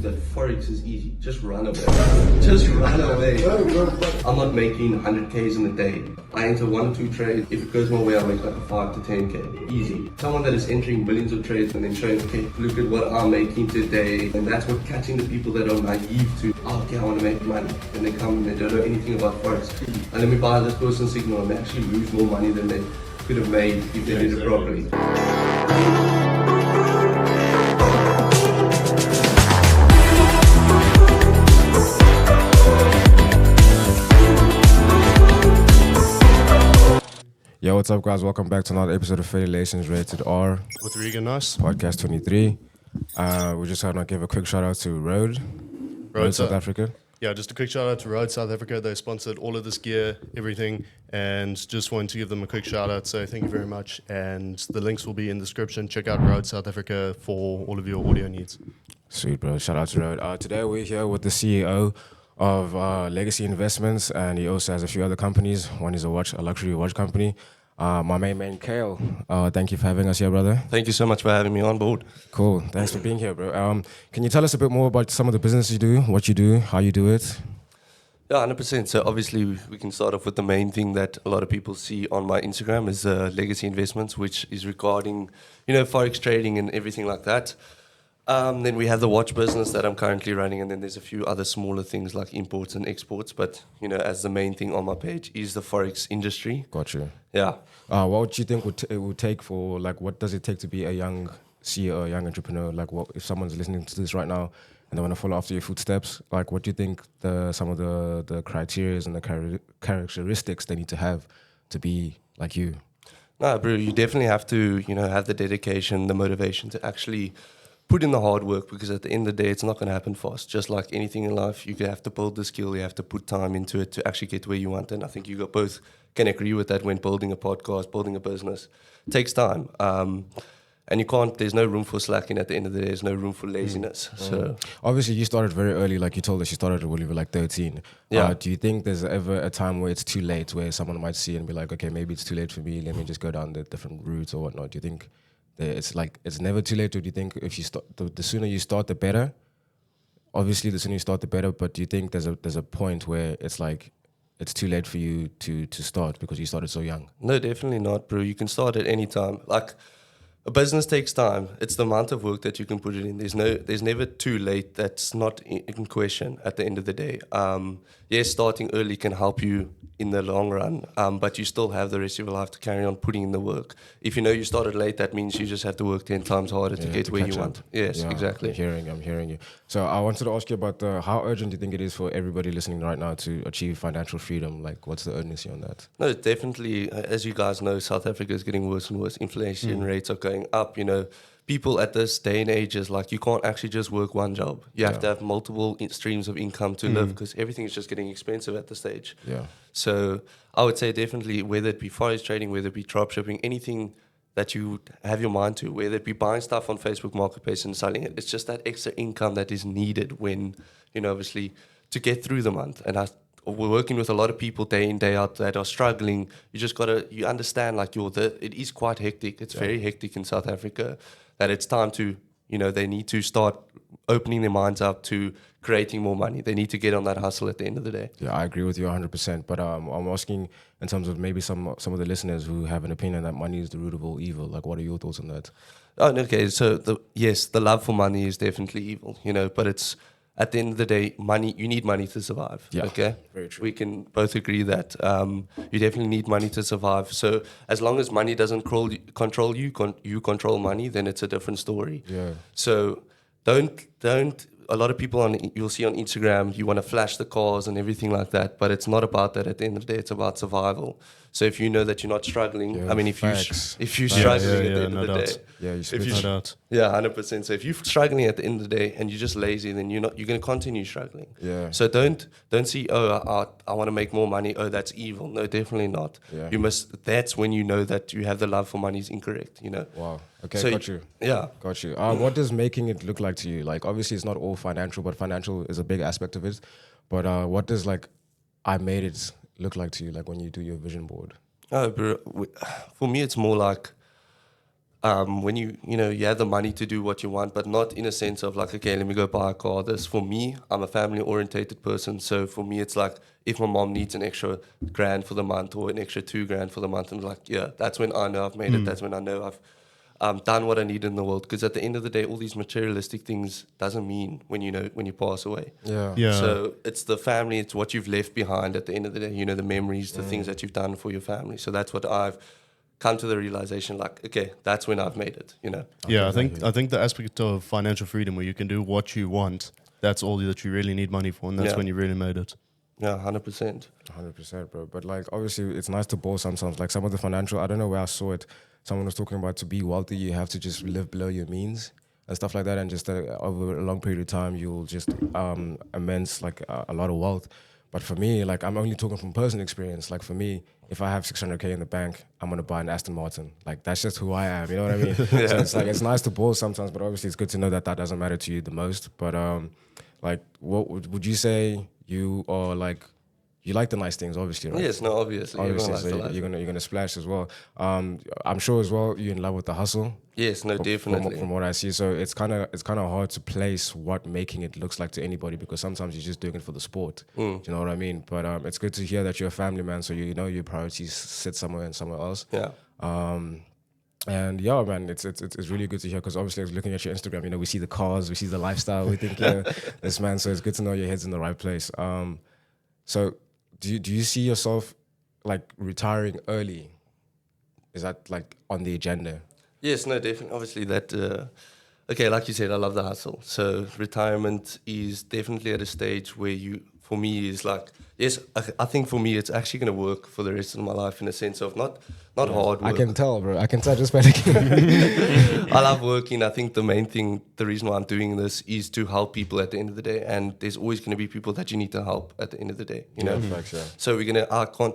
that Forex is easy. Just run away. Just run away. I'm not making 100Ks in a day. I enter 1 or 2 trades. If it goes my way, I'll make like a 5 to 10K. Easy. Someone that is entering millions of trades and then showing, okay, look at what I'm making today. And that's what catching the people that are naive to, oh, okay, I want to make money. And they come and they don't know anything about Forex. And let me buy this person's signal and they actually lose more money than they could have made if they did it properly. Yo, what's up, guys? Welcome back to another episode of Affiliations Rated R With Regan Nice. Podcast 23. We just want to give a quick shout out to Road South Africa. Yeah, just a quick shout out to Road South Africa. They sponsored all of this gear, everything, and just wanted to give them a quick shout out. So thank you very much. And the links will be in the description. Check out Road South Africa for all of your audio needs. Sweet, bro. Shout out to Road. Today we're here with the CEO of Legacy Investments, and he also has a few other companies. One is a luxury watch company. My main man, Kale. Thank you for having us here, brother. Thank you so much for having me on board. Cool. Thanks for being here, bro. Can you tell us a bit more about some of the business you do, what you do, how you do it? Yeah, 100%. So obviously we can start off with the main thing that a lot of people see on my Instagram is Legacy Investments, which is regarding, Forex trading and everything like that. Then we have the watch business that I'm currently running, and then there's a few other smaller things like imports and exports. But, as the main thing on my page is the Forex industry. Got you. Yeah. What would you think it would take for, what does it take to be a young CEO, a young entrepreneur? What if someone's listening to this right now and they want to follow after your footsteps? What do you think some of the criteria and the characteristics they need to have to be like you? No, bro, you definitely have to, have the dedication, the motivation to actually put in the hard work, because at the end of the day, it's not going to happen fast. Just like anything in life, you have to build the skill, you have to put time into it to actually get where you want. And I think you both can agree with that when building a podcast, building a business. It takes time. And there's no room for slacking at the end of the day. There's no room for laziness. So obviously you started very early, like you told us you started when you were 13. Yeah. Do you think there's ever a time where it's too late, where someone might see and be like, okay, maybe it's too late for me, let me just go down the different routes or whatnot? Do you think it's never too late? Or do you think if you start, the sooner you start, the better? Obviously, the sooner you start, the better. But do you think there's a point where it's too late for you to start because you started so young? No, definitely not, bro. You can start at any time. A business takes time. It's the amount of work that you can put it in. There's never too late. That's not in question at the end of the day. Yes, starting early can help you in the long run, but you still have the rest of your life to carry on putting in the work. If you started late, that means you just have to work 10 times harder to get where you want. Yes, yeah, exactly. I'm hearing you. So I wanted to ask you about how urgent do you think it is for everybody listening right now to achieve financial freedom? What's the urgency on that? No, definitely. As you guys know, South Africa is getting worse and worse. Inflation rates are going up. People at this day and age is you can't actually just work one job. You have to have multiple streams of income to live, because everything is just getting expensive at this stage. Yeah. So I would say definitely, whether it be Forex trading, whether it be dropshipping, anything that you have your mind to, whether it be buying stuff on Facebook Marketplace and selling it, it's just that extra income that is needed when, obviously, to get through the month. And we're working with a lot of people day in, day out that are struggling. You just you understand, it is quite hectic. It's very hectic in South Africa, that it's time to, they need to start opening their minds up to creating more money. They need to get on that hustle at the end of the day. Yeah, I agree with you 100%. But I'm asking in terms of maybe some of the listeners who have an opinion that money is the root of all evil. What are your thoughts on that? Oh, okay. So the love for money is definitely evil, but it's, at the end of the day, you need money to survive. Yeah, okay? Very true. We can both agree that you definitely need money to survive. So as long as money doesn't control you, you control money, then it's a different story. Yeah. So don't. A lot of people you'll see on Instagram, you want to flash the cars and everything like that, but it's not about that. At the end of the day, it's about survival. So if you know that you're not struggling, if you're struggling at the end of the day, no doubt. Yeah, 100%. So if you're struggling at the end of the day and you're just lazy, then you're going to continue struggling. Yeah. So don't see, I want to make more money. Oh, that's evil. No, definitely not. Yeah. That's when you know that you have the love for money is incorrect. Wow. Okay, so got you. Yeah. Got you. What does making it look like to you? Obviously it's not all financial, but financial is a big aspect of it. But what does I made it look like to you, when you do your vision board? Oh, bro, for me, it's more when you have the money to do what you want, but not in a sense of like, okay, let me go buy a car. This, for me, I'm a family orientated person, so for me it's like, if my mom needs an extra grand for the month or an extra $2,000 for the month, I'm like, yeah, that's when I know I've made it. That's when I know I've done what I need in the world. Because at the end of the day, all these materialistic things doesn't mean when you pass away. Yeah. Yeah. So it's the family, it's what you've left behind at the end of the day, the memories, the things that you've done for your family. So that's what I've come to the realization, like, okay, that's when I've made it. Yeah, Okay, I think the aspect of financial freedom where you can do what you want, that's all that you really need money for, and that's Yeah. when you really made it. Yeah, 100%. 100%, bro. But like, obviously, it's nice to ball sometimes. Like some of the financial, I don't know where I saw it. Someone was talking about to be wealthy, you have to just live below your means and stuff like that. And just over a long period of time, you'll just immense like a lot of wealth. But for me, like I'm only talking from personal experience. Like for me, if I have 600K in the bank, I'm gonna buy an Aston Martin. Like that's just who I am. You know what I mean? So it's like it's nice to ball sometimes, but obviously it's good to know that that doesn't matter to you the most. But like, what would you say you are like? You like the nice things, obviously, right? Yes, no, obviously. Everyone Obviously, likes so the life. you're gonna splash as well. I'm sure as well you're in love with the hustle. Yes, no, definitely. From what I see, so it's kind of hard to place what making it looks like to anybody because sometimes you're just doing it for the sport. Do you know what I mean? But it's good to hear that you're a family man, so you know your priorities sit somewhere and somewhere else. Yeah. And yeah, man, it's really good to hear because obviously I was looking at your Instagram. We see the cars, we see the lifestyle, we think this man. So it's good to know your head's in the right place. So do you see yourself like retiring early? Is that like on the agenda? Yes, no, definitely. Obviously, that. Okay, like you said, I love the hustle. So retirement is definitely at a stage where for me, is like, yes, I think for me, it's actually going to work for the rest of my life in a sense of not hard work. I can tell, bro. I can tell just by looking. I love working. I think the main thing, the reason why I'm doing this is to help people at the end of the day. And there's always going to be people that you need to help at the end of the day, you know? Facts, yeah. So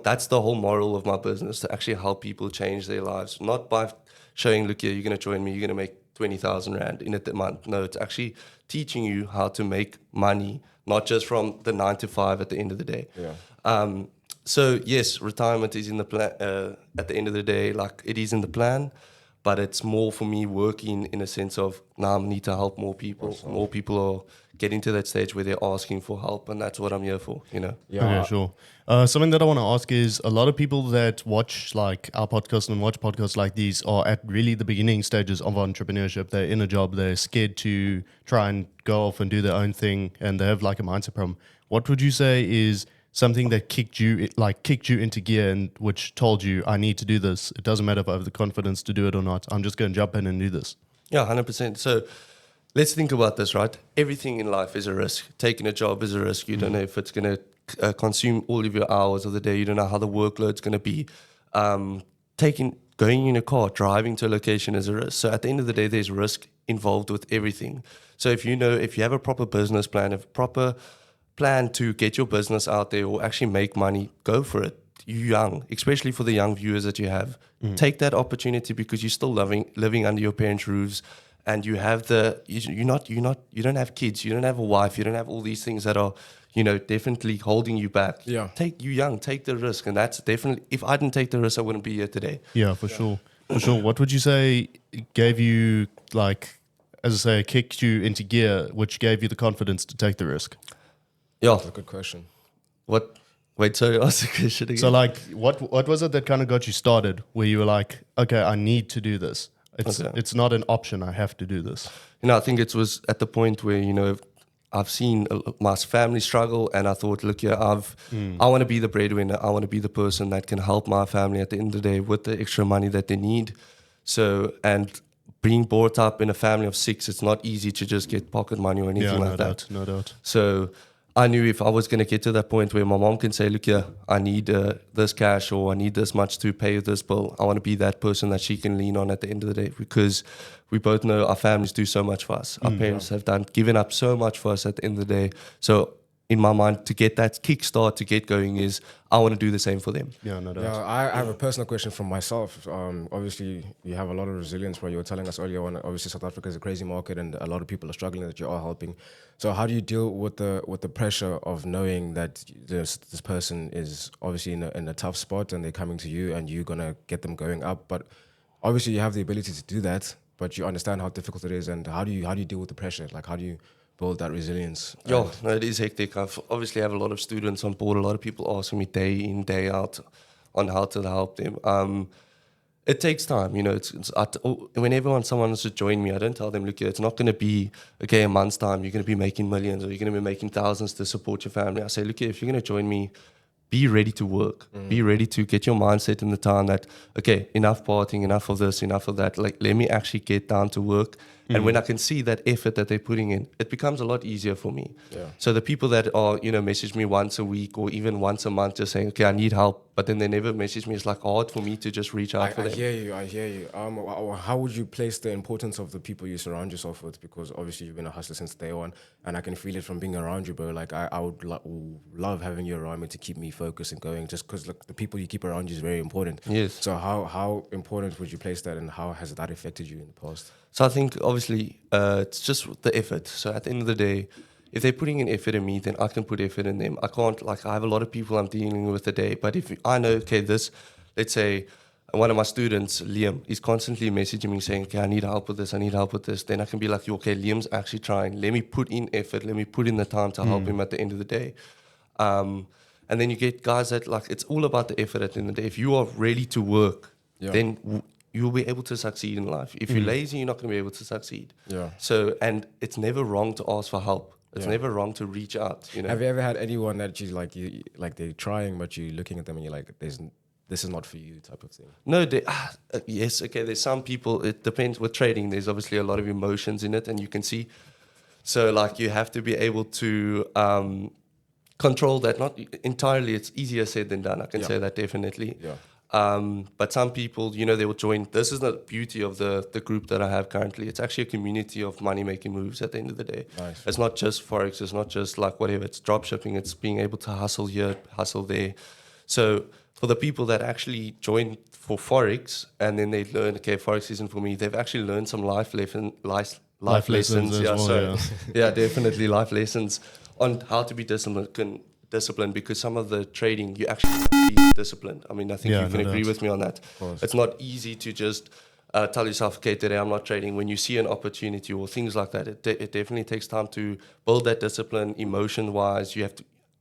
that's the whole moral of my business, to actually help people change their lives. Not by showing, look here, you're going to join me, you're going to make 20,000 Rand in a month. No, it's actually teaching you how to make money, not just from the 9 to 5 at the end of the day. Yeah. So yes, retirement is in the plan. At the end of the day, like it is in the plan, but it's more for me working in a sense of now I need to help more people. Awesome. More people are getting to that stage where they're asking for help, and that's what I'm here for. Yeah. Okay, sure. Something that I want to ask is a lot of people that watch like our podcast and watch podcasts like these are at really the beginning stages of entrepreneurship. They're in a job, they're scared to try and go off and do their own thing, and they have like a mindset problem. What would you say is something that kicked you into gear and which told you, I need to do this? It doesn't matter if I have the confidence to do it or not. I'm just going to jump in and do this. Yeah, 100%. So let's think about this, right? Everything in life is a risk. Taking a job is a risk. You don't know if it's going to consume all of your hours of the day. You don't know how the workload's going to be. Going in a car, driving to a location is a risk. So at the end of the day, there's risk involved with everything. So if you have a proper business plan, a proper plan to get your business out there or actually make money, go for it. You're young, especially for the young viewers that you have. Take that opportunity because you're still living under your parents' roofs. And you have you don't have kids, you don't have a wife, you don't have all these things that are, definitely holding you back. Yeah. Take the risk. And that's definitely, if I didn't take the risk, I wouldn't be here today. Yeah, for sure. For sure. What would you say gave you, like, as I say, kicked you into gear, which gave you the confidence to take the risk? Yeah. That's a good question. What? Wait, sorry, ask the question again. So, like, what was it that kind of got you started where you were like, okay, I need to do this? It's not an option. I have to do this. I think it was at the point where, I've seen my family struggle, and I thought, look here, I want to be the breadwinner. I want to be the person that can help my family at the end of the day with the extra money that they need. So, and being brought up in a family of 6, it's not easy to just get pocket money or anything like that. No doubt. So I knew if I was going to get to that point where my mom can say, look here, I need this cash or I need this much to pay this bill, I want to be that person that she can lean on at the end of the day, because we both know our families do so much for us. Our parents have given up so much for us at the end of the day. So in my mind, to get that kickstart, to get going is, I want to do the same for them. Yeah, no doubt. Yeah, I have a personal question from myself. Obviously, you have a lot of resilience where you were telling us earlier on. Obviously, South Africa is a crazy market and a lot of people are struggling that you are helping. So how do you deal with the pressure of knowing that this person is obviously in a tough spot and they're coming to you and you're going to get them going up? But obviously you have the ability to do that, but you understand how difficult it is, and how do you deal with the pressure? Like, how do you build that resilience? Yeah, no, it is hectic. I've obviously have a lot of students on board. A lot of people asking me day in, day out on how to help them. It takes time, you know. Whenever someone wants to join me, I don't tell them, look, it's not going to be, okay, a month's time, you're going to be making millions or you're going to be making thousands to support your family. I say, look, if you're going to join me, be ready to work. Be ready to get your mindset in the time that, okay, enough partying, enough of this, enough of that. Like, let me actually get down to work. And when I can see that effort that they're putting in, it becomes a lot easier for me. Yeah. So the people that are, message me once a week or even once a month just saying, okay, I need help, but then they never message me, it's like hard for me to just reach out for I them. I hear you. How would you place the importance of the people you surround yourself with? Because obviously you've been a hustler since day one, and I can feel it from being around you, bro. Like, I would love having you around me to keep me focused and going, just because the people you keep around you is very important. Yes. So how important would you place that, and how has that affected you in the past? So I think obviously it's just the effort. So at the end of the day, if they're putting in effort in me, then I can put effort in them. I can't, like, I have a lot of people I'm dealing with a day, but if I know, okay, let's say one of my students, Liam, is constantly messaging me saying, okay, I need help with this, then I can be like, okay, Liam's actually trying. Let me put in effort. Let me put in the time to help him at the end of the day. And then you get guys that, like, it's all about the effort at the end of the day. If you are ready to work, then you'll be able to succeed in life. If you're lazy, you're not going to be able to succeed. Yeah. So, and it's never wrong to ask for help. It's never wrong to reach out. You know. Have you ever had anyone that you like they're trying, but you're looking at them and you're like, this is not for you, type of thing? No, yes, okay. There's some people. It depends. With trading, there's obviously a lot of emotions in it, and you can see. So, like, you have to be able to control that. Not entirely. It's easier said than done. I can say that definitely. Yeah. But some people, they will join. This is the beauty of the group that I have currently. It's actually a community of money-making moves at the end of the day. Nice. It's not just Forex. It's not just like whatever. It's dropshipping. It's being able to hustle here, hustle there. So for the people that actually join for Forex and then they learn, okay, Forex isn't for me, they've actually learned some life lessons. Lessons as well, Yeah, definitely life lessons on how to be disciplined, because some of the trading you actually have to be disciplined. I mean, I think you can agree with me on that. It's not easy to just tell yourself, okay, today I'm not trading. When you see an opportunity or things like that, it definitely takes time to build that discipline. Emotion wise,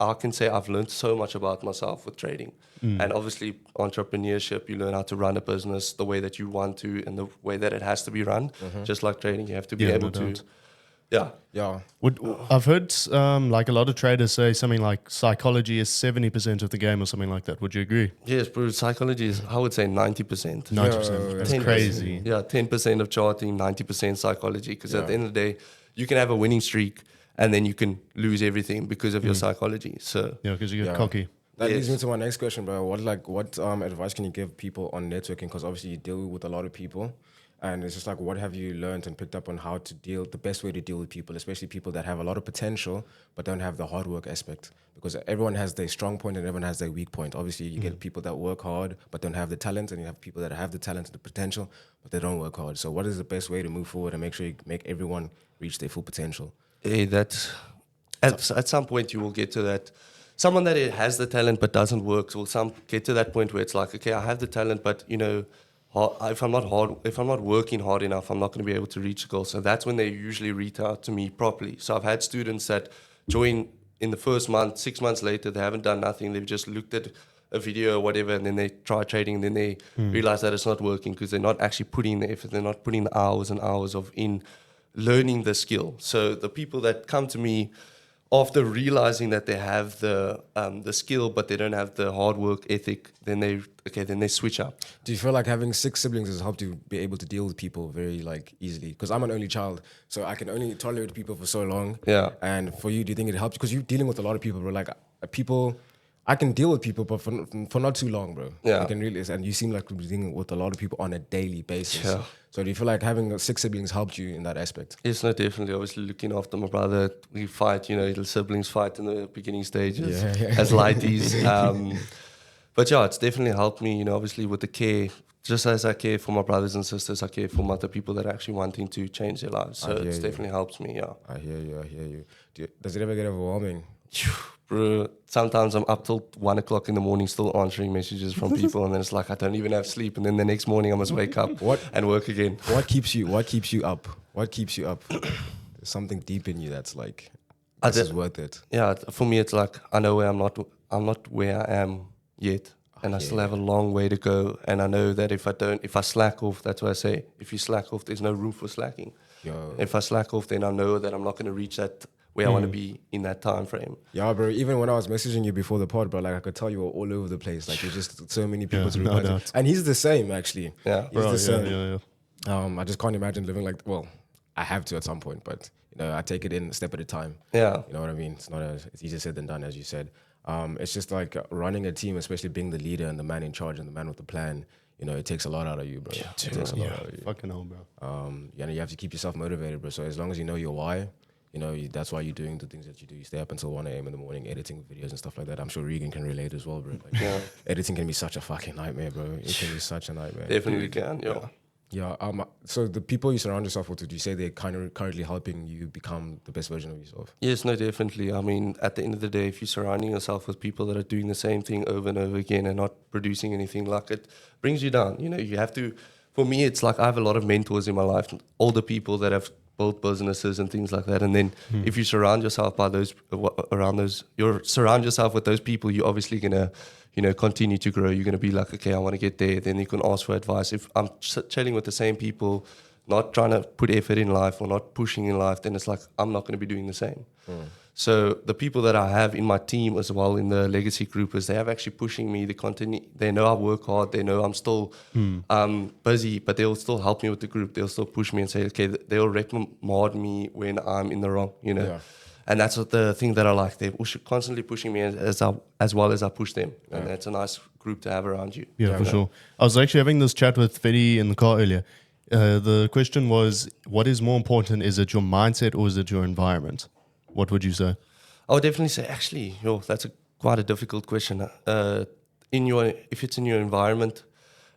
I can say I've learned so much about myself with trading. And obviously entrepreneurship, you learn how to run a business the way that you want to and the way that it has to be run. Just like trading, you have to be able to. Yeah. I've heard like a lot of traders say something like psychology is 70% of the game or something like that. Would you agree? Yes, bro. Psychology is, I would say, 90%. 90%. That's 10%. crazy. Yeah, 10% of charting, 90% psychology. Because at the end of the day, you can have a winning streak and then you can lose everything because of your psychology. So Yeah, because you get cocky. That leads me to my next question, bro. What advice can you give people on networking? Because obviously you deal with a lot of people. And it's just like, what have you learned and picked up on how to the best way to deal with people, especially people that have a lot of potential, but don't have the hard work aspect? Because everyone has their strong point and everyone has their weak point. Obviously, you get people that work hard, but don't have the talent, and you have people that have the talent and the potential, but they don't work hard. So what is the best way to move forward and make sure you make everyone reach their full potential? That's at some point you will get to that. Someone that has the talent but doesn't work will get to that point where it's like, okay, I have the talent, but if I'm not working hard enough, I'm not going to be able to reach the goal. So that's when they usually reach out to me properly. So I've had students that join in the first month, 6 months later, they haven't done nothing. They've just looked at a video or whatever, and then they try trading, and then they realize that it's not working because they're not actually putting the effort. They're not putting the hours and hours in learning the skill. So the people that come to me after realizing that they have the skill, but they don't have the hard work ethic, then they switch up. Do you feel like having 6 siblings has helped you be able to deal with people very easily? Because I'm an only child, so I can only tolerate people for so long. Yeah. And for you, do you think it helps? Because you're dealing with a lot of people, bro. I can deal with people, but for not too long, bro. Yeah. I can really, and you seem like you're dealing with a lot of people on a daily basis. Yeah. So do you feel like having 6 siblings helped you in that aspect? Yes, no, definitely. Obviously, looking after my brother, we fight. Little siblings fight in the beginning stages as lighties. But yeah, it's definitely helped me. Obviously with the care. Just as I care for my brothers and sisters, I care for other people that are actually wanting to change their lives. So it's definitely helps me. Yeah. I hear you. Does it ever get overwhelming? Bro, sometimes I'm up till 1 o'clock in the morning still answering messages from people, and then it's like I don't even have sleep, and then the next morning I must wake up and work again. What keeps you up? What keeps you up? There's something deep in you that's like, this is worth it. Yeah, for me it's like I know where I'm not where I am yet, and I still have a long way to go. And I know that if I slack off, that's what I say. If you slack off, there's no room for slacking. Yo. If I slack off, then I know that I'm not going to reach that where I want to be in that time frame. Yeah, bro. Even when I was messaging you before the pod, bro, like I could tell you were all over the place. Like you're just so many people to reply to. And he's the same, actually. Yeah, he's the same. Yeah. I just can't imagine living like. Well, I have to at some point, but I take it in a step at a time. Yeah, you know what I mean. It's easier said than done, as you said. It's just like running a team, especially being the leader and the man in charge and the man with the plan. It takes a lot out of you, bro. It takes a lot out of you. Fucking hell, bro. You have to keep yourself motivated, bro. So as long as you know your why, that's why you're doing the things that you do. You stay up until 1 a.m. in the morning editing videos and stuff like that. I'm sure Regan can relate as well, bro. Like, editing can be such a fucking nightmare, bro. It can be such a nightmare. Definitely can, yeah. Yeah. So the people you surround yourself with, would you say they're kind of currently helping you become the best version of yourself? Yes, no, definitely. I mean, at the end of the day, if you're surrounding yourself with people that are doing the same thing over and over again and not producing anything, like, it brings you down. You have to. For me, it's like I have a lot of mentors in my life, older people that have built businesses and things like that. And then if you surround yourself surround yourself with those people, you're obviously gonna continue to grow. You're going to be like, okay, I want to get there. Then you can ask for advice. If I'm chatting with the same people, not trying to put effort in life or not pushing in life, then it's like, I'm not going to be doing the same. So the people that I have in my team as well, in the legacy group, is they have actually pushing me. They know I work hard. They know I'm still busy, but they'll still help me with the group. They'll still push me and say, okay, they'll reprimand me when I'm in the wrong, Yeah. And that's what the thing that I like. They're constantly pushing me as well as I push them. And that's a nice group to have around you. Yeah, for sure. I was actually having this chat with Fetty in the car earlier. The question was, what is more important? Is it your mindset or is it your environment? What would you say? I would definitely say, actually, that's quite a difficult question. If it's in your environment,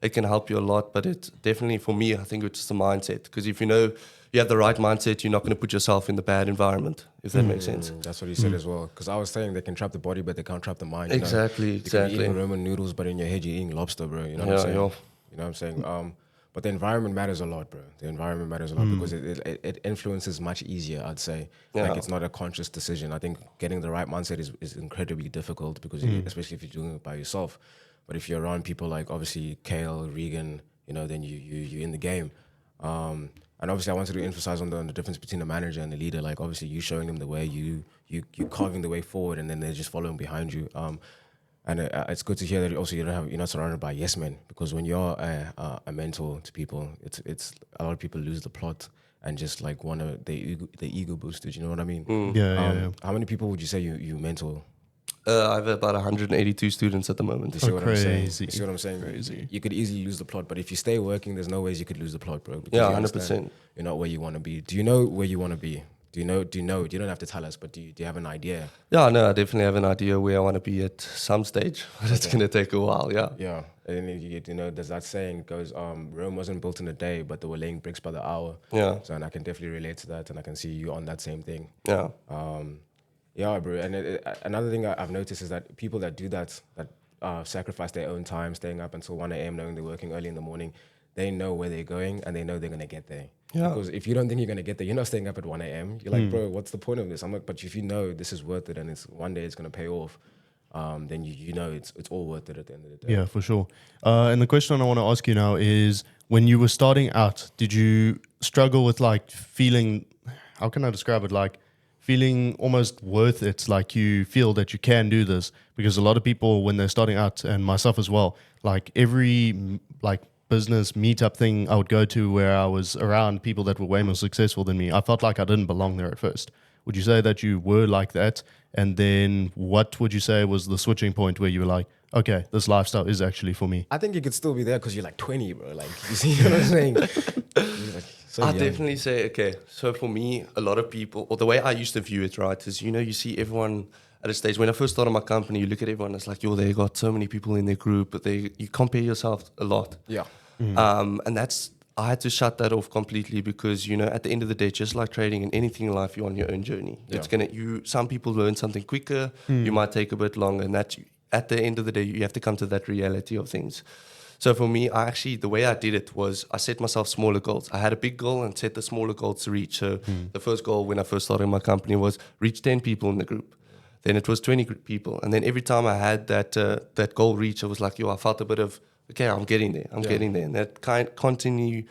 it can help you a lot. But it's definitely, for me, I think it's just the mindset. Because if you have the right mindset, you're not going to put yourself in the bad environment, if that makes sense. That's what he said as well. Because I was saying they can trap the body, but they can't trap the mind. Exactly. You can be eating ramen noodles, but in your head you're eating lobster, bro. You know what I'm saying? You know what I'm saying? But the environment matters a lot, bro. The environment matters a lot because it influences much easier, I'd say. Like, it's not a conscious decision. I think getting the right mindset is incredibly difficult because especially if you're doing it by yourself. But if you're around people like obviously Kale, Regan, then you're in the game. And obviously I wanted to emphasize on the difference between the manager and the leader. Like obviously you showing them the way, you carving the way forward, and then they're just following behind you. And it's good to hear that also you're not surrounded by yes men, because when you're a mentor to people, it's a lot of people lose the plot and just like the ego boosted. You know what I mean? Yeah. How many people would you say you mentor? I have about 182 students at the moment. You see what crazy. I'm saying? You see what I'm saying? Crazy. You could easily lose the plot, but if you stay working, there's no ways you could lose the plot, bro. Yeah, 100%. You're not where you want to be. Do you know where you want to be? Do you know? You don't have to tell us, but do you have an idea? Yeah, no, I definitely have an idea where I want to be at some stage. But it's going to take a while, yeah. Yeah, and there's that saying goes, Rome wasn't built in a day, but they were laying bricks by the hour. Yeah. So, and I can definitely relate to that, and I can see you on that same thing. Yeah. Yeah, bro. And another thing I've noticed is that people that do that sacrifice their own time, staying up until 1 a.m., knowing they're working early in the morning, they know where they're going and they know they're going to get there. Yeah. Because if you don't think you're going to get there, you're not staying up at 1 a.m. You're like, bro, what's the point of this? I'm like, but if you know this is worth it and one day it's going to pay off, then you know it's all worth it at the end of the day. Yeah, for sure. And the question I want to ask you now is, when you were starting out, did you struggle with like feeling, how can I describe it, like feeling almost worth it, like you feel that you can do this? Because a lot of people when they're starting out, and myself as well, like every like business meetup thing I would go to where I was around people that were way more successful than me, I felt like I didn't belong there at first. Would you say that you were like that? And then what would you say was the switching point where you were like, okay, this lifestyle is actually for me? I think you could still be there because you're like 20, bro. Like, you see what I'm saying? I'd definitely say, okay, so for me, a lot of people, or the way I used to view it, right, is, you see everyone at a stage. When I first started my company, you look at everyone, it's like, they got so many people in their group, but you compare yourself a lot. Yeah. And that's I had to shut that off completely because, you know, at the end of the day, just like trading and anything in life, you're on your own journey. It's some people learn something quicker, you might take a bit longer, and that at the end of the day, you have to come to that reality of things. So for me, the way I did it was I set myself smaller goals. I had a big goal and set the smaller goals to reach. So the first goal when I first started my company was reach 10 people in the group. Then it was 20 people. And then every time I had that goal reached, I was like, I felt a bit of, okay, I'm getting there. I'm getting there. And that continue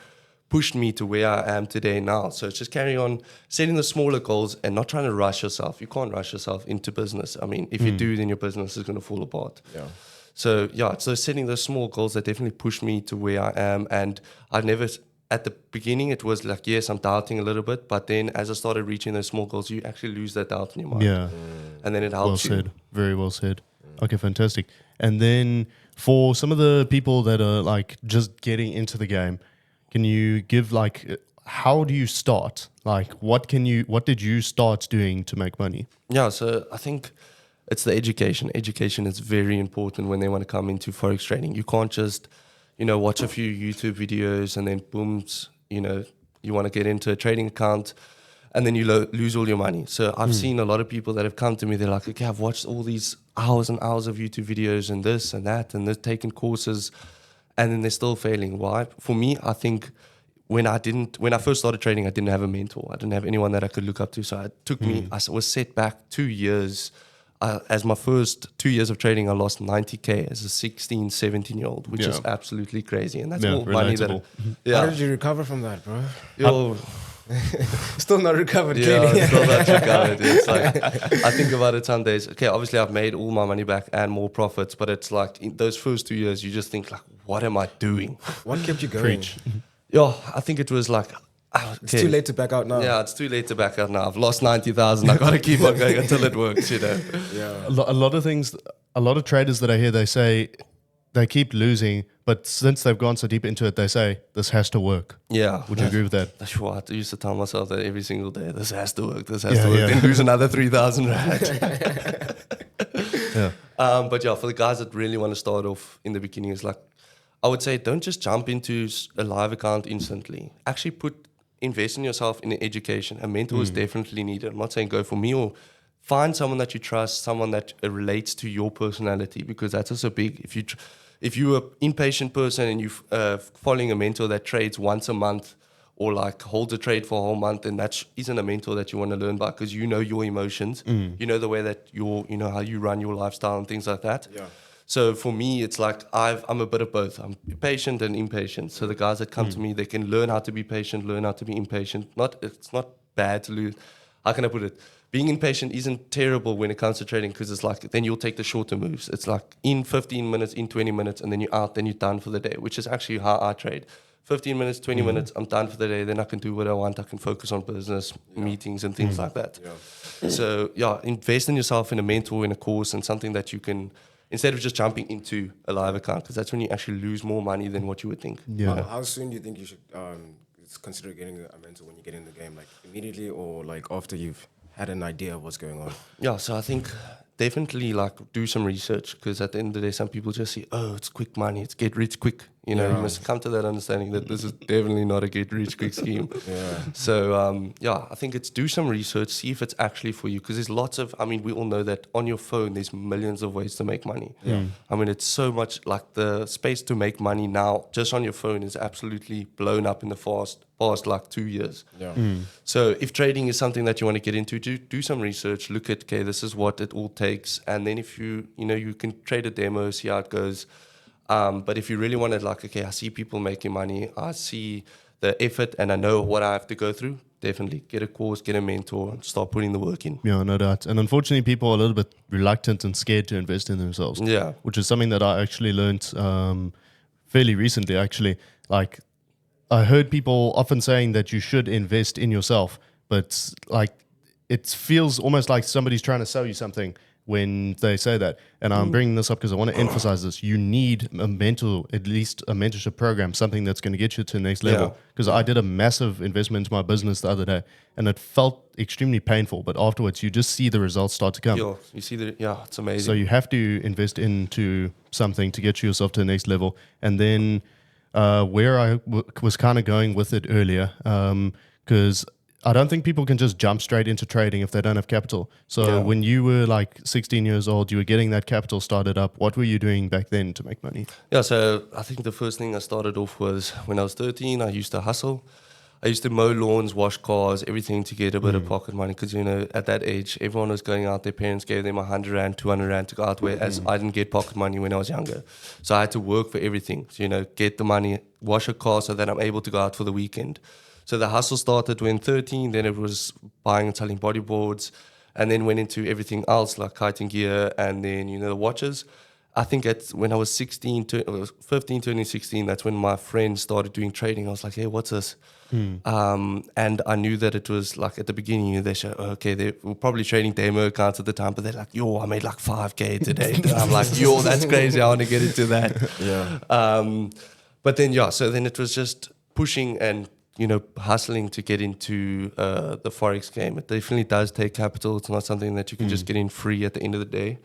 pushed me to where I am today now. So it's just carry on setting the smaller goals and not trying to rush yourself. You can't rush yourself into business. I mean, if you do, then your business is going to fall apart. Yeah. So setting those small goals that definitely pushed me to where I am. And I never, at the beginning, it was like, yes, I'm doubting a little bit. But then as I started reaching those small goals, you actually lose that doubt in your mind. Yeah. And then it helps you. Well said. Very well said. Okay, fantastic. And then for some of the people that are like just getting into the game, can you give like, how do you start? Like, what did you start doing to make money? Yeah, so I think it's the education. Education is very important when they want to come into Forex trading. You can't just, watch a few YouTube videos and then boom, you want to get into a trading account and then you lose all your money. So I've seen a lot of people that have come to me, they're like, okay, I've watched all these hours and hours of YouTube videos and this and that and they're taking courses and then they're still failing. Why? For me, I think when I first started trading, I didn't have a mentor. I didn't have anyone that I could look up to. So it took me, I was set back 2 years. As my first 2 years of trading, I lost 90K as a 16, 17-year-old, which is absolutely crazy. And that's all money that... How did you recover from that, bro? Yo, still not recovered, yeah, still not recovered. It's like, I think about it some days. Okay, obviously I've made all my money back and more profits, but it's like in those first 2 years, you just think like, what am I doing? What kept you going? Preach. Yeah, I think it was like... It's too late to back out now. Yeah, it's too late to back out now. I've lost 90,000. I got to keep on going until it works, Yeah. A lot of traders that I hear, they say they keep losing, but since they've gone so deep into it, they say this has to work. Yeah. Would you agree with that? That's what I used to tell myself that every single day. This has to work. This has to work. Then lose another 3,000 rand. But yeah, for the guys that really want to start off in the beginning, it's like, I would say don't just jump into a live account instantly. Actually invest in yourself in education. A mentor is definitely needed. I'm not saying go for me, or find someone that you trust, someone that relates to your personality, because that's also big. If you're an impatient person and you're following a mentor that trades once a month or like holds a trade for a whole month, then that isn't a mentor that you want to learn by, because you know your emotions, you know the way that how you run your lifestyle and things like that. Yeah. So for me, it's like I'm a bit of both. I'm patient and impatient. So the guys that come to me, they can learn how to be patient, learn how to be impatient. It's not bad to lose. How can I put it? Being impatient isn't terrible when it comes to trading, because it's like then you'll take the shorter moves. It's like in 15 minutes, in 20 minutes, and then you're out, then you're done for the day, which is actually how I trade. 15 minutes, 20 minutes, I'm done for the day. Then I can do what I want. I can focus on business, meetings, and things like that. Yeah. So invest in yourself, in a mentor, in a course, and something that you can... Instead of just jumping into a live account, because that's when you actually lose more money than what you would think. Yeah. How soon do you think you should consider getting a mentor when you get in the game? Like immediately, or like after you've had an idea of what's going on? Yeah, so I think definitely like do some research, because at the end of the day, some people just say, oh, it's quick money, it's get rich quick. You must come to that understanding that this is definitely not a get rich quick scheme. So I think it's do some research, see if it's actually for you, because there's lots of, we all know that on your phone, there's millions of ways to make money. It's so much like the space to make money now just on your phone is absolutely blown up in the past like 2 years. So if trading is something that you want to get into, do some research, look at, okay, this is what it all takes. And then if you can trade a demo, see how it goes. But if you really want to, like, okay, I see people making money, I see the effort, and I know what I have to go through, definitely get a course, get a mentor, and start putting the work in. Yeah, no doubt. And unfortunately, people are a little bit reluctant and scared to invest in themselves. Yeah. Which is something that I actually learned fairly recently, actually. Like, I heard people often saying that you should invest in yourself, but like it feels almost like somebody's trying to sell you something when they say that. And I'm bringing this up because I want to emphasize this. You need a mentor, at least a mentorship program, something that's going to get you to the next level. Because I did a massive investment into my business the other day, and it felt extremely painful. But afterwards, you just see the results start to come. You see it's amazing. So you have to invest into something to get yourself to the next level. And then Where I was kind of going with it earlier, because I don't think people can just jump straight into trading if they don't have capital. So Yeah. when you were like 16 years old, you were getting that capital started up. What were you doing back then to make money? Yeah, so I think the first thing I started off was when I was 13, I used to hustle. I used to mow lawns, wash cars, everything to get a bit of pocket money. Because, at that age, everyone was going out. Their parents gave them 100 Rand, 200 Rand to go out, whereas I didn't get pocket money when I was younger. So I had to work for everything. So, get the money, wash a car so that I'm able to go out for the weekend. So the hustle started when 13, then it was buying and selling bodyboards, and then went into everything else like kiting gear and then, the watches. I think when I was 15, turning 16, that's when my friends started doing trading. I was like, hey, what's this? And I knew that it was like at the beginning, they said, okay, they were probably trading demo accounts at the time, but they're like, yo, I made like 5K today. And I'm like, yo, that's crazy. I want to get into that. Yeah. But then, so then it was just pushing and, hustling to get into the Forex game. It definitely does take capital. It's not something that you can just get in free at the end of the day.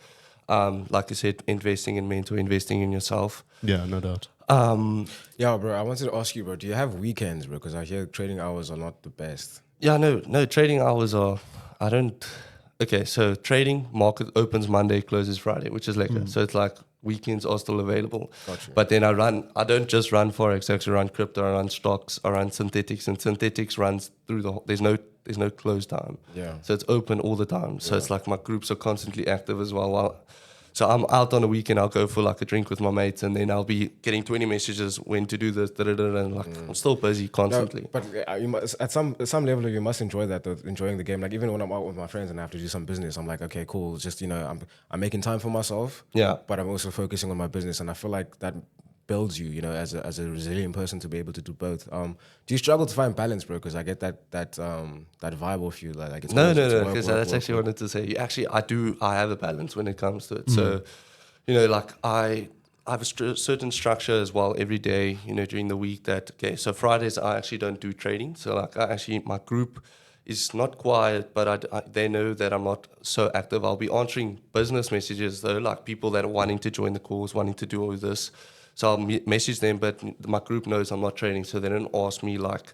Like I said, investing in mentor, investing in yourself. Yeah, no doubt. Yeah, bro, I wanted to ask you, bro, do you have weekends, bro? Because I hear trading hours are not the best. Yeah, no, trading hours are, I don't, okay, so trading, market opens Monday, closes Friday, which is lekker. So it's like weekends are still available. Gotcha. But then I don't just run Forex, I actually run crypto, I run stocks, I run synthetics, and synthetics runs through there's no close time. Yeah. So it's open all the time. So it's like my groups are constantly active as well. So I'm out on a weekend, I'll go for like a drink with my mates, and then I'll be getting 20 messages when to do this, and like I'm still busy constantly. No, but you must, at some level, you must enjoy that, though, enjoying the game. Like even when I'm out with my friends and I have to do some business, I'm like, okay, cool. Just I'm making time for myself. Yeah. But I'm also focusing on my business, and I feel like that builds you, as a resilient person to be able to do both. Do you struggle to find balance, bro? Because I get that vibe off you, like it's No, work, because work, that's work, actually work. wanted to say. Actually, I have a balance when it comes to it. So, like I have a certain structure as well every day. During the week so Fridays I actually don't do trading. So like my group is not quiet, but they know that I'm not so active. I'll be answering business messages though, like people that are wanting to join the calls, wanting to do all this. So I'll message them, but my group knows I'm not trading, so they don't ask me like,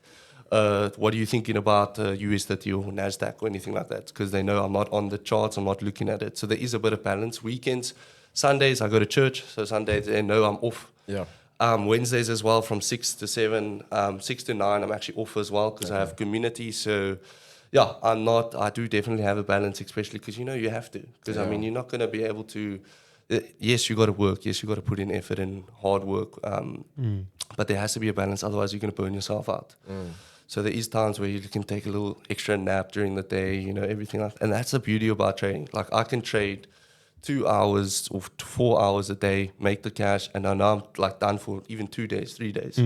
what are you thinking about US30 or NASDAQ or anything like that, because they know I'm not on the charts, I'm not looking at it. So there is a bit of balance. Weekends, Sundays, I go to church, so Sundays they know I'm off. Yeah. Wednesdays as well, from 6 to 7, 6 to 9, I'm actually off as well because I have community. So yeah, I do definitely have a balance, especially because, you have to. Because, I mean, you're not going to be able to, yes, you got to work. Yes, you got to put in effort and hard work. But there has to be a balance. Otherwise, you're going to burn yourself out. So there is times where you can take a little extra nap during the day, everything like that. And that's the beauty about trading. Like I can trade 2 hours or 4 hours a day, make the cash, and now I'm like done for even 2 days, 3 days.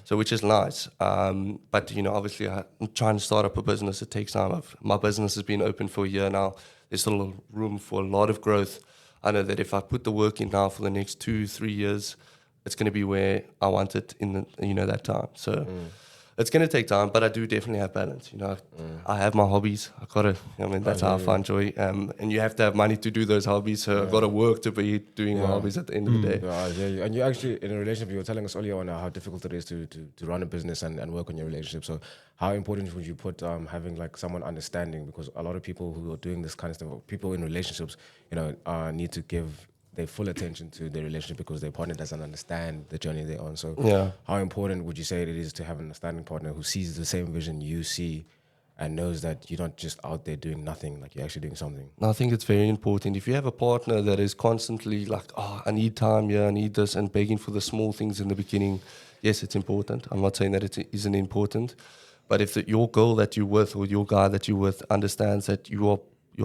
So which is nice. But obviously I'm trying to start up a business. It takes time. My business has been open for a year now. There's still room for a lot of growth. I know that if I put the work in now for the next 2-3 years, it's going to be where I want it in that time. So it's going to take time, but I do definitely have balance. I have my hobbies. That's how I find joy. And you have to have money to do those hobbies. So I've got to work to be doing my hobbies at the end of the day. Yeah, yeah. And you actually, in a relationship, you were telling us earlier on how difficult it is to run a business and work on your relationship. So how important would you put having like someone understanding? Because a lot of people who are doing this kind of stuff, people in relationships, need to give their full attention to their relationship because their partner doesn't understand the journey they're on. So how important would you say it is to have an understanding partner who sees the same vision you see and knows that you're not just out there doing nothing, like you're actually doing something? I think it's very important. If you have a partner that is constantly like, I need time, I need this, and begging for the small things in the beginning, yes, it's important. I'm not saying that it isn't important. But if your girl that you're with or your guy that you're with understands that you're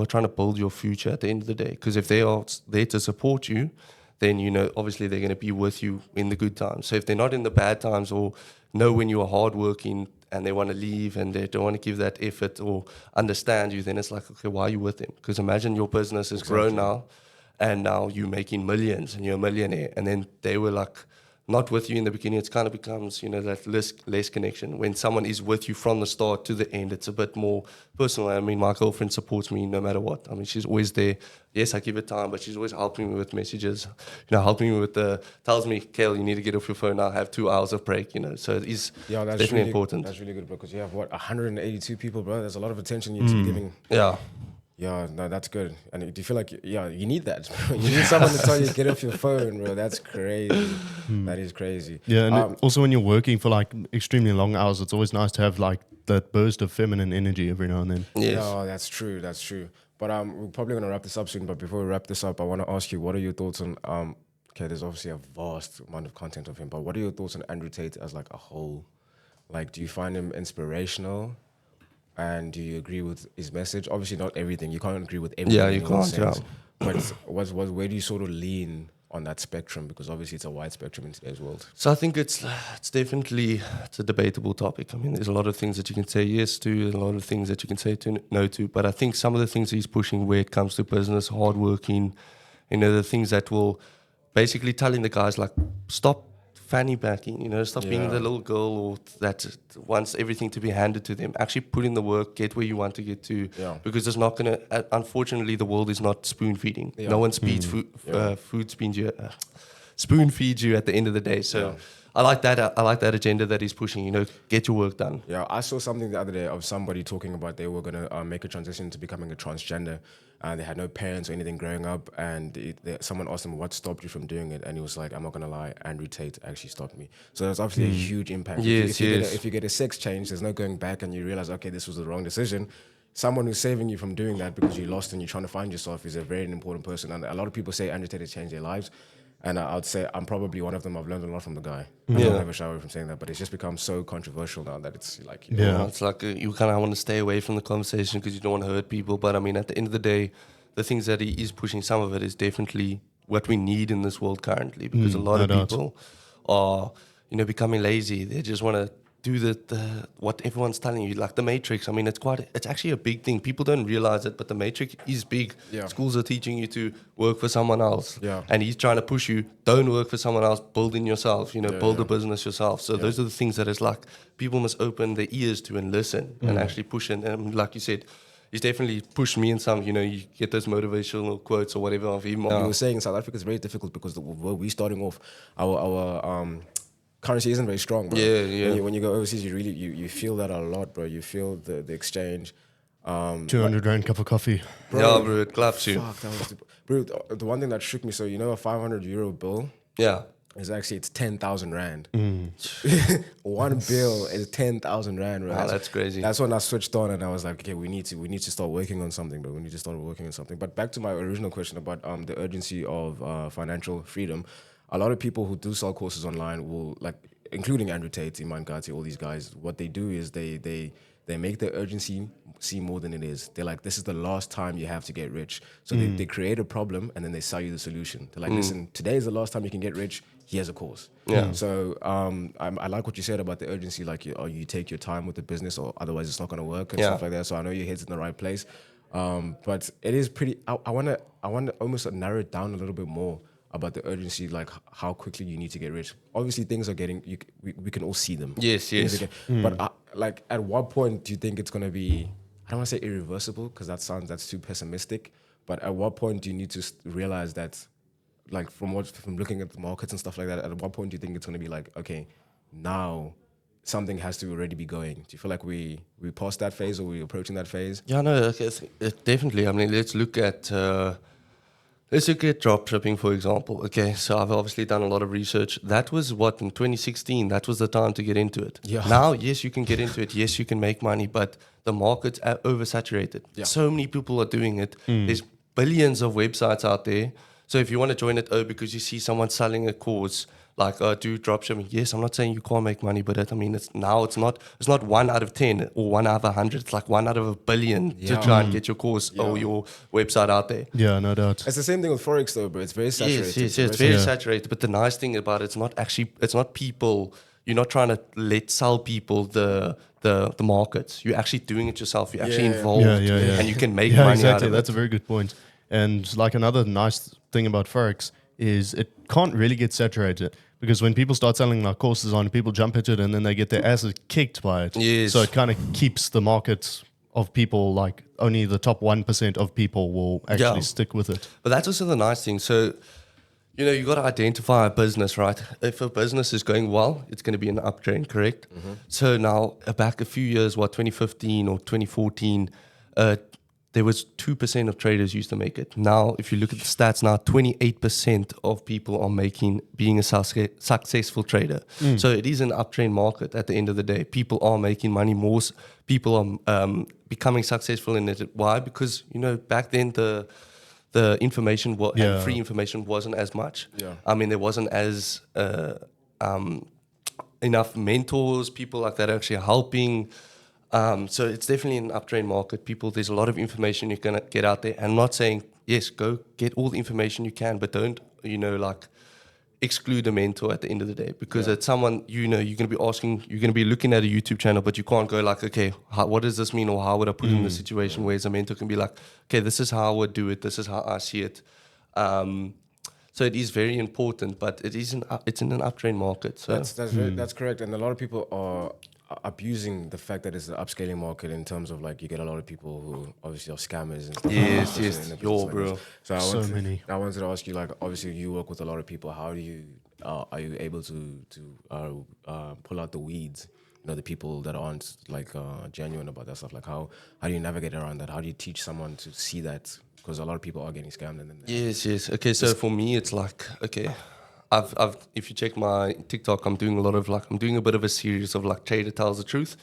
trying to build your future at the end of the day. Because if they are there to support you, then, obviously they're going to be with you in the good times. So if they're not in the bad times or know when you are hardworking and they want to leave and they don't want to give that effort or understand you, then it's like, okay, why are you with them? Because imagine your business has grown now and now you're making millions and you're a millionaire. And then they were like not with you in the beginning, it kind of becomes, that less connection. When someone is with you from the start to the end, it's a bit more personal. I mean, my girlfriend supports me no matter what. I mean, she's always there. Yes, I give her time, but she's always helping me with messages, helping me with tells me, Kale, you need to get off your phone now, have 2 hours of break, So it is definitely important. That's really good, bro, because you have, 182 people, bro? There's a lot of attention you need to be giving. Yeah. Yeah, no, that's good. And do you feel like, you need that, bro? You need someone to tell you, get off your phone, bro. That's crazy. That is crazy. Yeah, and also when you're working for like extremely long hours, it's always nice to have like that burst of feminine energy every now and then. Yes. No, that's true. That's true. But we're probably going to wrap this up soon. But before we wrap this up, I want to ask you, what are your thoughts on, okay, there's obviously a vast amount of content of him, but what are your thoughts on Andrew Tate as like a whole? Like, do you find him inspirational? And do you agree with his message? Obviously, not everything. You can't agree with everything. Yeah, you can't. Yeah. But where do you sort of lean on that spectrum? Because obviously, it's a wide spectrum in today's world. So I think it's definitely a debatable topic. I mean, there's a lot of things that you can say yes to, and a lot of things that you can say no to. But I think some of the things he's pushing, where it comes to business, hardworking, the things that will basically telling the guys like, stop fanny backing, stop being the little girl or that wants everything to be handed to them. Actually put in the work, get where you want to get to, because it's not going to, unfortunately, the world is not spoon feeding. No one speeds spoon feeds you at the end of the day. So I like that agenda that he's pushing, get your work done. Yeah, I saw something the other day of somebody talking about they were going to make a transition to becoming a transgender. They had no parents or anything growing up, and someone asked him, what stopped you from doing it? And he was like, I'm not going to lie, Andrew Tate actually stopped me. So that's obviously a huge impact. Yes, if you get a sex change, there's no going back, and you realize, okay, this was the wrong decision. Someone who's saving you from doing that because you lost and you're trying to find yourself is a very important person. And a lot of people say Andrew Tate has changed their lives. And I would say I'm probably one of them. I've learned a lot from the guy. I don't ever shy away from saying that, but it's just become so controversial now that it's like... It's like you kind of want to stay away from the conversation because you don't want to hurt people. But I mean, at the end of the day, the things that he is pushing, some of it is definitely what we need in this world currently, because a lot of people are, becoming lazy. They just want to do the what everyone's telling you, like the Matrix. I mean, it's actually a big thing. People don't realize it, but the Matrix is big. Yeah. Schools are teaching you to work for someone else, and he's trying to push you, don't work for someone else, build in yourself, build a business yourself. So those are the things that is like people must open their ears to and listen and actually push in. And like you said, he's definitely pushed me in some, you get those motivational quotes or whatever of him. You were saying South Africa is very difficult because where we're starting off, our currency isn't very strong, bro. When you go overseas, you really you feel that a lot, bro. You feel the exchange. 200 rand cup of coffee. Bro, it claps you. Fuck, that was bro. The one thing that shook me, so a 500 euro bill. Yeah. It's 10,000 rand. One bill is 10,000 rand, bro. That's crazy. That's when I switched on and I was like, okay, we need to start working on something, bro. We need to start working on something. But back to my original question about the urgency of financial freedom. A lot of people who do sell courses online will, like, including Andrew Tate, Iman Gati, all these guys, what they do is they make the urgency seem more than it is. They're like, this is the last time you have to get rich. So they create a problem and then they sell you the solution. They're like, listen, today is the last time you can get rich. Here's a course. Yeah. So I like what you said about the urgency, like you take your time with the business or otherwise it's not going to work and stuff like that. So I know your head's in the right place. But it is pretty, I want to almost narrow it down a little bit more about the urgency, like how quickly you need to get rich. Obviously, things are getting, we can all see them. Yes. But like, at what point do you think it's going to be, I don't want to say irreversible, because that's too pessimistic, but at what point do you need to realize that, like from looking at the markets and stuff like that, at what point do you think it's going to be like, okay, now something has to already be going? Do you feel like we passed that phase or we're approaching that phase? Yeah, no, okay, definitely. I mean, let's look at dropshipping, for example. Okay, so I've obviously done a lot of research. That was in 2016, that was the time to get into it. Yeah. Now, yes, you can get into it. Yes, you can make money, but the market's oversaturated. Yeah. So many people are doing it. There's billions of websites out there. So if you want to join it, because you see someone selling a course, like do dropshipping. Yes, I'm not saying you can't make money, but it's not 1 out of 10 or 1 out of 100. It's like 1 out of a billion to try and get your course or your website out there. Yeah, no doubt. It's the same thing with Forex though, bro. It's very saturated. Yes, it's very saturated. But the nice thing about it's not people. You're not trying to sell people the markets. You're actually doing it yourself. You're actually involved, and you can make money out of it. That's a very good point. And like another nice thing about Forex is it can't really get saturated Because when people start selling like courses on, people jump into it and then they get their asses kicked by it. Yes. So it kind of keeps the market of people, like only the top 1% of people will actually stick with it. But that's also the nice thing. So, you know, you got to identify a business, right? If a business is going well, it's going to be an uptrend, correct? So now, back a few years, 2015 or 2014, there was 2% of traders used to make it. Now, if you look at the stats now, 28% of people are being a successful trader. So it is an uptrend market at the end of the day. People are making money. More people are becoming successful in it. Why? Because, you know, back then the information and free information wasn't as much. Yeah. I mean, there wasn't as enough mentors, people like that actually helping. So it's definitely an uptrend market. There's a lot of information you're going to get out there. And I'm not saying, yes, go get all the information you can, but don't, you know, like exclude a mentor at the end of the day. Because it's someone, you know, you're going to be asking, you're going to be looking at a YouTube channel, but you can't go like, okay, what does this mean? Or how would I put it in the situation? Whereas a mentor can be like, okay, this is how I would do it. This is how I see it. So it is very important, but it's in an uptrend market. So that's correct. And a lot of people are abusing the fact that it's an upscaling market in terms of like you get a lot of people who obviously are scammers and stuff. Yes, like that, yes, in the business yo, like bro. this. So many. I wanted to ask you, like, obviously you work with a lot of people. How do you are you able to pull out the weeds? You know, the people that aren't like genuine about that stuff. Like how do you navigate around that? How do you teach someone to see that? Because a lot of people are getting scammed. And then Yes. Okay, so for me, it's like, okay, I've if you check my TikTok, I'm doing a bit of a series of like trader tells the truth.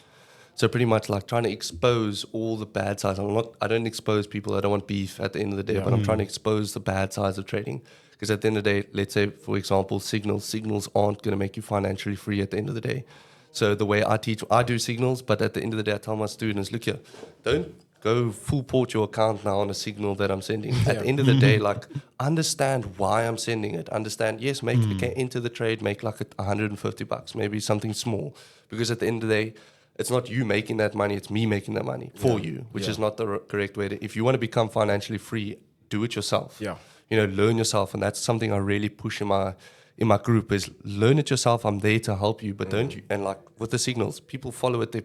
So pretty much like trying to expose all the bad sides. I don't expose people. I don't want beef at the end of the day, but I'm trying to expose the bad sides of trading. Because at the end of the day, let's say, for example, signals aren't going to make you financially free at the end of the day. So the way I teach, I do signals, but at the end of the day, I tell my students, look here, don't go full port your account now on a signal that I'm sending. At the end of the day, like, understand why I'm sending it. Understand, yes, enter the trade, make like $150, maybe something small. Because at the end of the day, it's not you making that money, it's me making that money for you, which is not the correct way if you want to become financially free, do it yourself. Yeah. You know, learn yourself. And that's something I really push in my group is learn it yourself. I'm there to help you, but don't you, and like with the signals, people follow it, they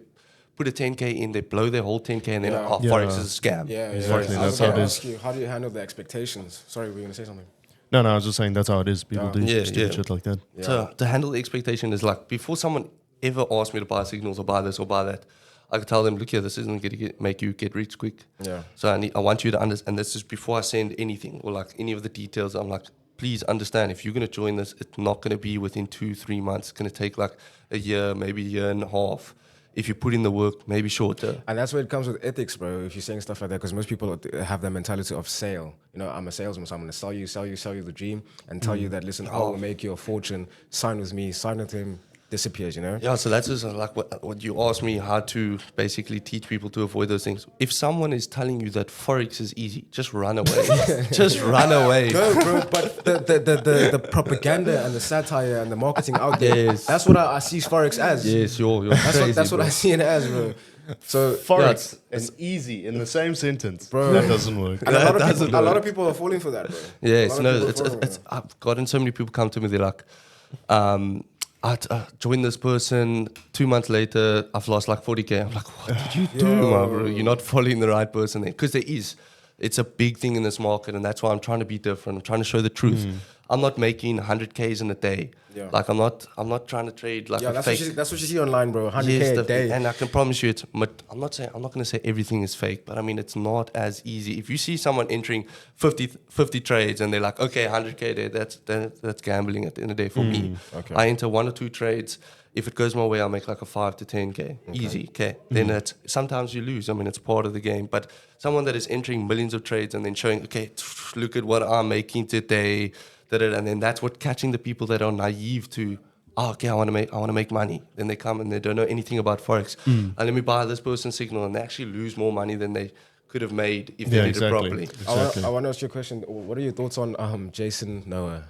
put a 10K in, they blow their whole 10K, and then Forex is a scam. Yeah, Exactly, I that's was how going it to is. ask you, how do you handle the expectations? Sorry, were you going to say something? No, I was just saying that's how it is. People do stupid shit like that. Yeah. So to handle the expectation is like, before someone ever asks me to buy signals or buy this or buy that, I could tell them, look here, this isn't going to make you get rich quick. Yeah. So I want you to understand, and this is before I send anything or like any of the details. I'm like, please understand, if you're going to join this, it's not going to be within 2-3 months. It's going to take like a year, maybe a year and a half. If you put in the work, maybe shorter. And that's where it comes with ethics, bro, if you're saying stuff like that, because most people have that mentality of sale. You know, I'm a salesman, so I'm going to sell you the dream and tell you that, listen, I will make you a fortune, sign with me, sign with him, disappears, you know? Yeah, so that's just like what you asked me, how to basically teach people to avoid those things. If someone is telling you that Forex is easy, just run away. Just run away. No, bro, but the propaganda and the satire and the marketing out there, Yes. that's what I see Forex as. Yes, you're crazy, That's what I see it as, bro. So Forex and easy in the same sentence. Bro. That doesn't work. and a lot of people are falling for that, bro. Yes, A lot no, of people are it's falling for that. I've gotten so many people come to me, they're like, I joined this person, 2 months later, I've lost like 40K. I'm like, what did you do, my bro? You're not following the right person there. Because it's a big thing in this market, and that's why I'm trying to be different. I'm trying to show the truth. I'm not making 100Ks in a day. Yeah. Like I'm not trying to trade like a that's fake. what you see online, bro. 100K Yes, a day. and I can promise you I'm not going to say everything is fake, but I mean, it's not as easy. If you see someone entering 50 trades and they're like, okay, 100K there, that's gambling at the end of the day for me. Okay. I enter 1 or 2 trades. If it goes my way, I'll make like a 5 to 10K. Easy, okay. Then sometimes you lose. I mean, it's part of the game. But someone that is entering millions of trades and then showing, okay, look at what I'm making today, and then that's what catching the people that are naive to, okay, I want to make money. Then they come and they don't know anything about Forex. And let me buy this person's signal, and they actually lose more money than they could have made if they did it properly. Exactly. I want to ask you a question. What are your thoughts on Jason Noah?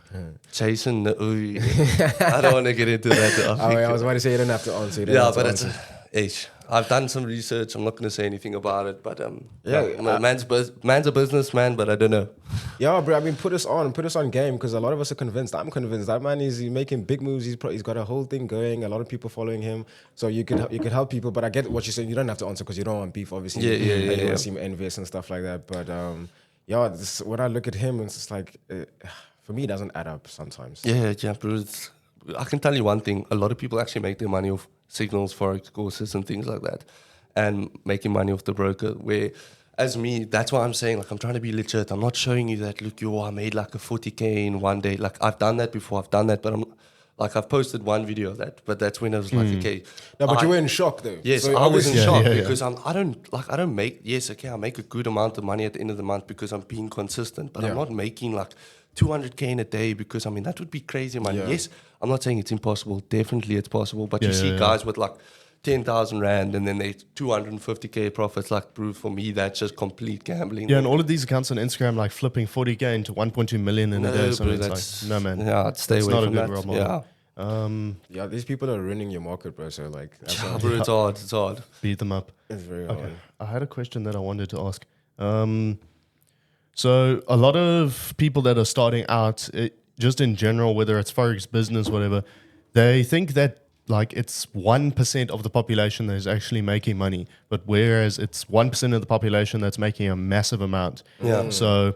Jason, I don't want to get into that. I was about to say you don't have to answer. Yeah, but it's I've done some research. I'm not going to say anything about it, but Yeah, man's a businessman, but I don't know. Yeah, bro. I mean, put us on game because a lot of us are convinced. I'm convinced that man is making big moves. He's got a whole thing going. A lot of people following him. So you could help people. But I get what you're saying. You don't have to answer because you don't want beef, obviously. Yeah, And you yeah. don't seem envious and stuff like that. But when I look at him, it's just like for me, it doesn't add up sometimes. Yeah, bro. I can tell you one thing. A lot of people actually make their money off signals, Forex courses and things like that. And making money off the broker where... As me, that's why I'm saying, like, I'm trying to be legit. I'm not showing you that, look, I made like a 40K in one day. Like, I've done that before. But I've posted one video of that, but that's when I was like, okay. No, but you were in shock though. Yes, So I was in shock because I make a good amount of money at the end of the month because I'm being consistent, but I'm not making like 200K in a day because, that would be crazy money. Yeah. Yes, I'm not saying it's impossible. Definitely it's possible, but you see guys with like 10,000 Rand and then they 250K profits, like, bro, for me, that's just complete gambling. Yeah, and all of these accounts on Instagram, like flipping 40K into 1.2 million in a day. So it's like, no, man. Yeah, I'd stay it's away not from a good that. role model. Yeah. these people are ruining your market, bro. So like, that's Yeah, bro, it's hard. Beat them up. it's very hard. Okay. I had a question that I wanted to ask. So a lot of people that are starting out, just in general, whether it's Forex business, whatever, they think that like it's 1% of the population that is actually making money, but whereas it's 1% of the population that's making a massive amount. Yeah. So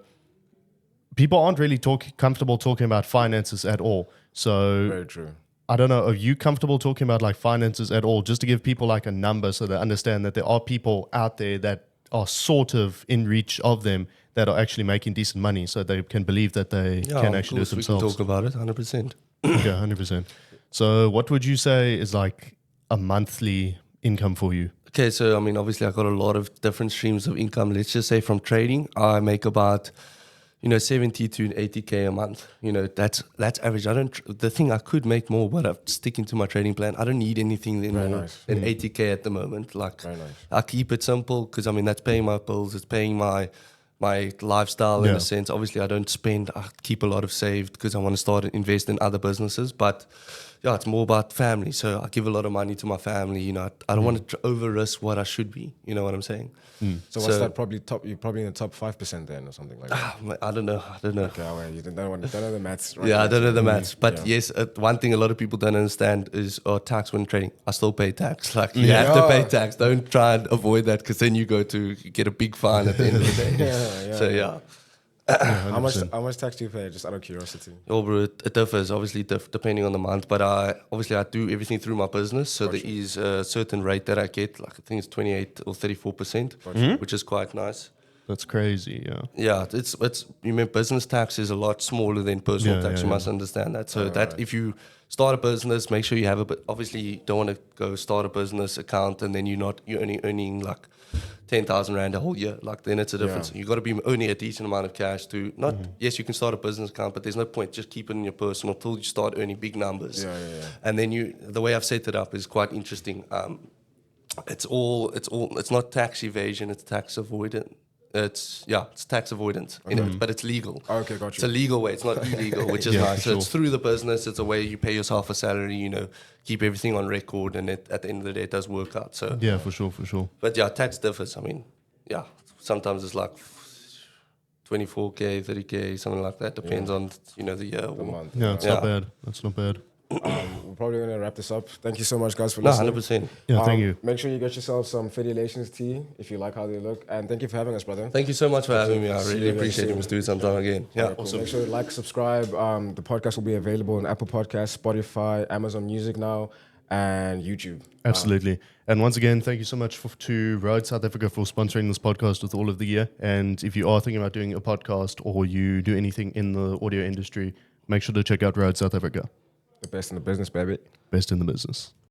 people aren't really comfortable talking about finances at all. So Very true. I don't know, are you comfortable talking about like finances at all, just to give people like a number so they understand that there are people out there that are sort of in reach of them that are actually making decent money so they can believe that they can actually do it We can themselves? talk about it, 100%. Okay, 100%. So what would you say is like a monthly income for you? Okay, so obviously I got a lot of different streams of income. Let's just say from trading, I make about 70 to 80K a month. That's average. The thing I could make more, but I'm sticking to my trading plan. I don't need anything more than 80K at the moment. Like, Very nice. I keep it simple because that's paying my bills. It's paying my lifestyle in a sense. Obviously, I don't spend. I keep a lot of saved because I want to start and invest in other businesses. But yeah, it's more about family. So I give a lot of money to my family. I don't want to over risk what I should be. You know what I'm saying? So what's that probably top? You're probably in the top 5% then, or something like that. I don't know. Okay, well, you don't know the maths. Right? Yeah, I don't know the maths. But Yeah. yes, one thing a lot of people don't understand is tax when trading. I still pay tax. Like, you have to pay tax. Don't try and avoid that because then you get a big fine at the end of the day. So yeah. How much tax do you pay? Just out of curiosity. Oh, bro, it differs, obviously, depending on the month. But I do everything through my business. So there is a certain rate that I get. Like, I think it's 28 or 34%, which is quite nice. That's crazy, yeah. Yeah, it's business tax is a lot smaller than personal tax. You must understand that. So if you start a business, make sure you have obviously you don't want to go start a business account and then you're only earning like 10,000 Rand a whole year. Like, then it's a difference. You got to be earning a decent amount of cash to not. Yes, you can start a business account, but there's no point just keep it in your personal till you start earning big numbers. And then the way I've set it up is quite interesting. It's not tax evasion, it's tax avoidance. It's tax avoidance in it, but it's legal. Okay, got you. It's a legal way. It's not illegal, which is nice. So it's through the business. It's a way you pay yourself a salary. Keep everything on record, and at the end of the day, it does work out. So Yeah, for sure. but yeah, tax differs. Sometimes it's like 24K, 30K, something like that. Depends on the year. A month. Yeah, it's not bad. That's not bad. We're probably going to wrap this up. Thank you so much, guys, for No, listening. 100%. Yeah, thank you. Make sure you get yourself some Fedulations tea if you like how they look. And thank you for having us, brother. Thank you so much for having me. I See really you very appreciate it. soon. Let's do it sometime again. Yeah. Cool. Make sure you like, subscribe. The podcast will be available on Apple Podcasts, Spotify, Amazon Music now, and YouTube. Absolutely. And once again, thank you so much to Rhodes South Africa for sponsoring this podcast with all of the year. And if you are thinking about doing a podcast or you do anything in the audio industry, make sure to check out Rhodes South Africa. The best in the business, baby. Best in the business.